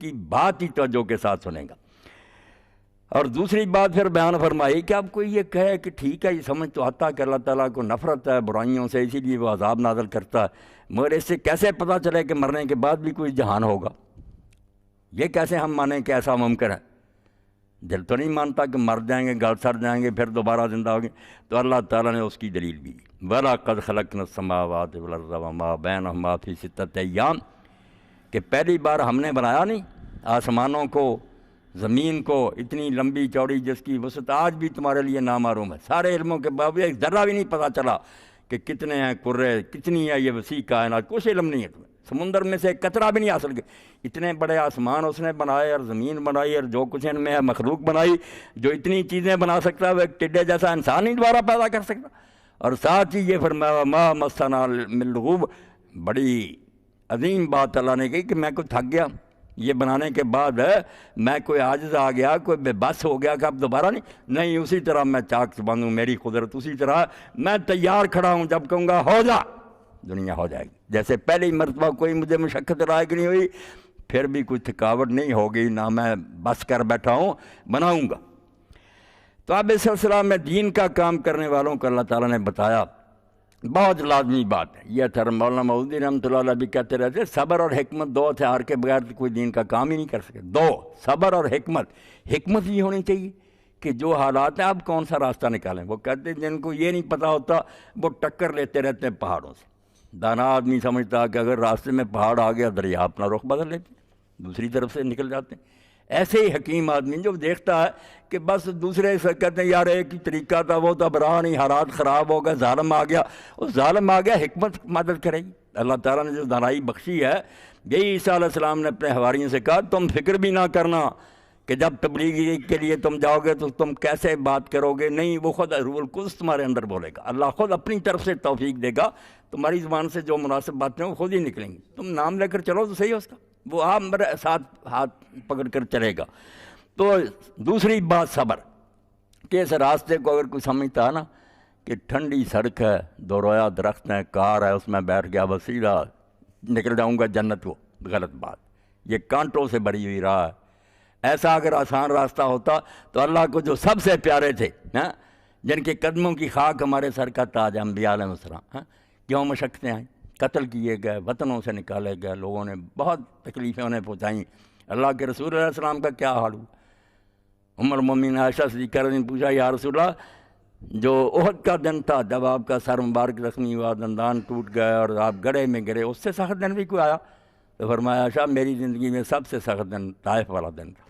کی بات ہی توجہ کے ساتھ سنے گا۔ اور دوسری بات پھر بیان فرمائی کہ اب کوئی یہ کہے کہ ٹھیک ہے، یہ سمجھ تو آتا ہے کہ اللہ تعالیٰ کو نفرت ہے برائیوں سے، اسی لیے وہ عذاب نازل کرتا ہے، مگر اس سے کیسے پتہ چلے کہ مرنے کے بعد بھی کوئی جہان ہوگا؟ یہ کیسے ہم مانیں کہ ایسا ممکن ہے؟ دل تو نہیں مانتا کہ مر جائیں گے، گل سڑ جائیں گے، پھر دوبارہ زندہ ہوں گے۔ تو اللہ تعالیٰ نے اس کی دلیل بھی دی، وَلَقَدْ خَلَقْنَا السَّمَاوَاتِ وَالْأَرْضَ وَمَا بَيْنَهُمَا فِي سِتَّةِ أَيَّامٍ، کہ پہلی بار ہم نے بنایا نہیں آسمانوں کو، زمین کو، اتنی لمبی چوڑی جس کی وسعت آج بھی تمہارے لیے نامعلوم ہے، سارے علموں کے باوجود ایک ذرہ بھی نہیں پتہ چلا کہ کتنے ہیں کرے، کتنی ہے یہ وسیع کائنات، کچھ علم نہیں ہے تمہیں، سمندر میں سے ایک قطرہ بھی نہیں حاصل کیا۔ اتنے بڑے آسمان اس نے بنائے اور زمین بنائی اور جو کچھ ان میں ہے مخلوق بنائی، جو اتنی چیزیں بنا سکتا ہے وہ ایک ٹڈے جیسا انسان ہی دوبارہ پیدا کر سکتا۔ اور ساتھ ہی یہ فرمایا ما مسنا من لغوب، بڑی عظیم بات اللہ نے کہی کہ میں کوئی تھک گیا یہ بنانے کے بعد، میں کوئی عاجز آ گیا، کوئی بے بس ہو گیا کہ اب دوبارہ نہیں، اسی طرح میں چاک سے باندھوں، میری قدرت اسی طرح، میں تیار کھڑا ہوں، جب کہوں گا ہو جا دنیا ہو جائے گی۔ جیسے پہلی مرتبہ کوئی مجھے مشقت لائق نہیں ہوئی، پھر بھی کوئی تھکاوٹ نہیں ہوگی، نہ میں بس کر بیٹھا ہوں، بناؤں گا۔ تو اب اس سلسلہ میں دین کا کام کرنے والوں کو اللہ تعالیٰ نے بتایا، بہت لازمی بات ہے۔ یہ تھا مولانا مودودی رحمۃ اللہ علیہ بھی کہتے رہتے، صبر اور حکمت دو ہتھیار کے بغیر کوئی دین کا کام ہی نہیں کر سکے۔ دو، صبر اور حکمت۔ حکمت یہ ہونی چاہیے کہ جو حالات ہیں اب کون سا راستہ نکالیں۔ وہ کہتے ہیں جن کو یہ نہیں پتہ ہوتا وہ ٹکر لیتے رہتے ہیں پہاڑوں سے۔ دانا آدمی سمجھتا کہ اگر راستے میں پہاڑ آ گیا دریا اپنا رخ بدل لیتے، دوسری طرف سے نکل جاتے ہیں۔ ایسے ہی حکیم آدمی جو دیکھتا ہے کہ بس دوسرے سے کہتے ہیں یار ایک ہی طریقہ تھا، وہ تو اب رہا نہیں، حالات خراب ہو گئے، ظالم آ گیا، وہ ظالم آ گیا، حکمت مدد کرے گی۔ اللہ تعالیٰ نے جو دانائی بخشی ہے، یہی عیسیٰ علیہ السلام نے اپنے حواریوں سے کہا تم فکر بھی نہ کرنا کہ جب تبلیغی کے لیے تم جاؤ گے تو تم کیسے بات کرو گے، نہیں، وہ خود روح القدس تمہارے اندر بولے گا، اللہ خود اپنی طرف سے توفیق دے گا، تمہاری زبان سے جو مناسب باتیں وہ خود ہی نکلیں گی، تم نام لے کر چلو تو صحیح اس کا، وہ آپ میرے ساتھ ہاتھ پکڑ کر چلے گا۔ تو دوسری بات صبر، کہ اس راستے کو اگر کوئی سمجھتا ہے نا کہ ٹھنڈی سڑک ہے، دو رویا درخت ہیں، کار ہے، اس میں بیٹھ گیا بس سیدھا نکل جاؤں گا جنت کو، غلط بات، یہ کانٹوں سے بھری ہوئی راہ ہے۔ ایسا اگر آسان راستہ ہوتا تو اللہ کو جو سب سے پیارے تھے، جن کے قدموں کی خاک ہمارے سر کا تاج، انبیاء علیہ السلام، کیوں مشقتیں آئیں، قتل کیے گئے، وطنوں سے نکالے گئے، لوگوں نے بہت تکلیفیں انہیں پہنچائیں۔ اللہ کے رسول علیہ السلام کا کیا حال ہوا؟ ام المومنین عائشہ صدیقہ رضی اللہ عنہا نے پوچھا یا رسول اللہ، جو احد کا دن تھا جب آپ کا سر مبارک زخمی ہوا، دندان ٹوٹ گئے اور آپ گڑھے میں گرے، اس سے سخت دن بھی کوئی آیا؟ تو فرمایا عائشہ میری زندگی میں سب سے سخت دن طائف والا دن تھا،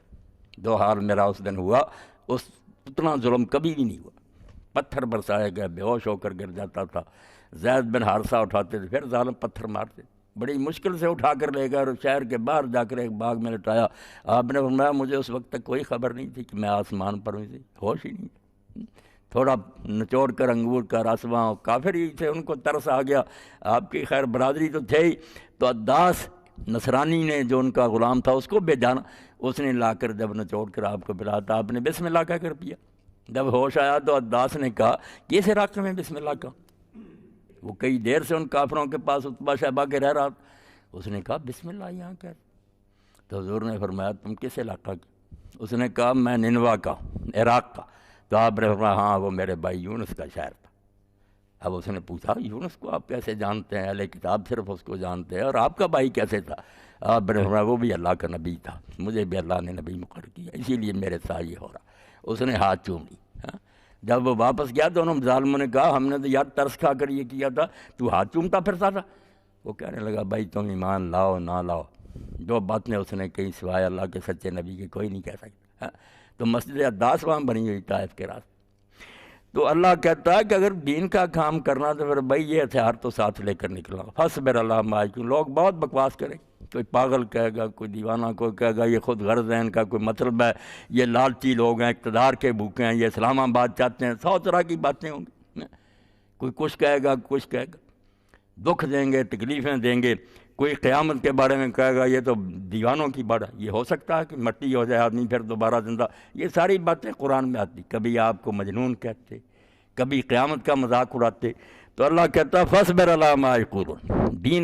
دو حال میرا اس دن ہوا، اتنا ظلم کبھی بھی نہیں ہوا، پتھر برسائے گئے، بے ہوش ہو کر گر جاتا تھا، زید بن حارثہ اٹھاتے تھے، پھر ظالم پتھر مارتے، بڑی مشکل سے اٹھا کر لے گئے اور شہر کے باہر جا کر ایک باغ میں لٹایا۔ آپ نے فرمایا مجھے اس وقت تک کوئی خبر نہیں تھی کہ میں آسمان پر ہوں، ہوش ہی نہیں، تھوڑا نچوڑ کر انگور کا رس، وہاں کافر ہی تھے، ان کو ترس آ گیا، آپ کی خیر برادری تو تھے ہی، تو عداس نصرانی نے جو ان کا غلام تھا اس کو بھیجانا، اس نے لا کر جب نچوڑ کر آپ کو پلاتا، آپ نے بسم اللہ کہہ کر پیا۔ جب ہوش آیا تو عداس نے کہا کہ اس علاقے میں بسم اللہ کا، وہ کئی دیر سے ان کافروں کے پاس عتبہ شہبہ کے رہ رہا تھا، اس نے کہا بسم اللہ یہاں کہہ، تو حضور نے فرمایا تم کس علاقہ کی؟ اس نے کہا میں نینوا کا، عراق کا۔ تو آپ نے فرمایا ہاں وہ میرے بھائی یونس کا شہر تھا۔ اب اس نے پوچھا یونس کو آپ کیسے جانتے ہیں؟ اہل کتاب صرف اس کو جانتے ہیں، اور آپ کا بھائی کیسے تھا؟ آپ نے فرمایا وہ بھی اللہ کا نبی تھا، مجھے بھی اللہ نے نبی مقرر کیا، اسی لیے میرے ساتھ یہ ہو رہا۔ اس نے ہاتھ چوم لی۔ جب وہ واپس گیا تو انہوں ظالموں نے کہا ہم نے تو یار ترس کھا کر یہ کیا تھا، تو ہاتھ چومتا پھرتا تھا۔ وہ کہنے لگا بھائی تم ایمان لاؤ نہ لاؤ، جو باتیں اس نے کہیں سوائے اللہ کے سچے نبی کے کوئی نہیں کہہ سکتا۔ تو مسجد عداس وہاں بنی ہوئی طائف کے راستے۔ تو اللہ کہتا ہے کہ اگر دین کا کام کرنا تو پھر بھائی یہ ہتھیار تو ساتھ لے کر نکلا، فاصبر علی ما یقولون۔ لوگ بہت بکواس کریں، کوئی پاگل کہے گا، کوئی دیوانہ کوئی کہے گا یہ خود غرض ہے، ان کا کوئی مطلب ہے، یہ لالچی لوگ ہیں، اقتدار کے بھوکے ہیں، یہ اسلام آباد چاہتے ہیں، 100 طرح کی باتیں ہوں گی۔ کوئی کچھ کہے گا، کچھ کہے گا، دکھ دیں گے، تکلیفیں دیں گے، کوئی قیامت کے بارے میں کہے گا یہ تو دیوانوں کی بات ہے، یہ ہو سکتا ہے کہ مٹی ہو جائے آدمی پھر دوبارہ زندہ، یہ ساری باتیں قرآن میں آتی۔ کبھی آپ کو مجنون کہتے، کبھی قیامت کا مذاق اڑاتے، تو اللہ کہتا ہے فاصبر علی ما یقولون، دین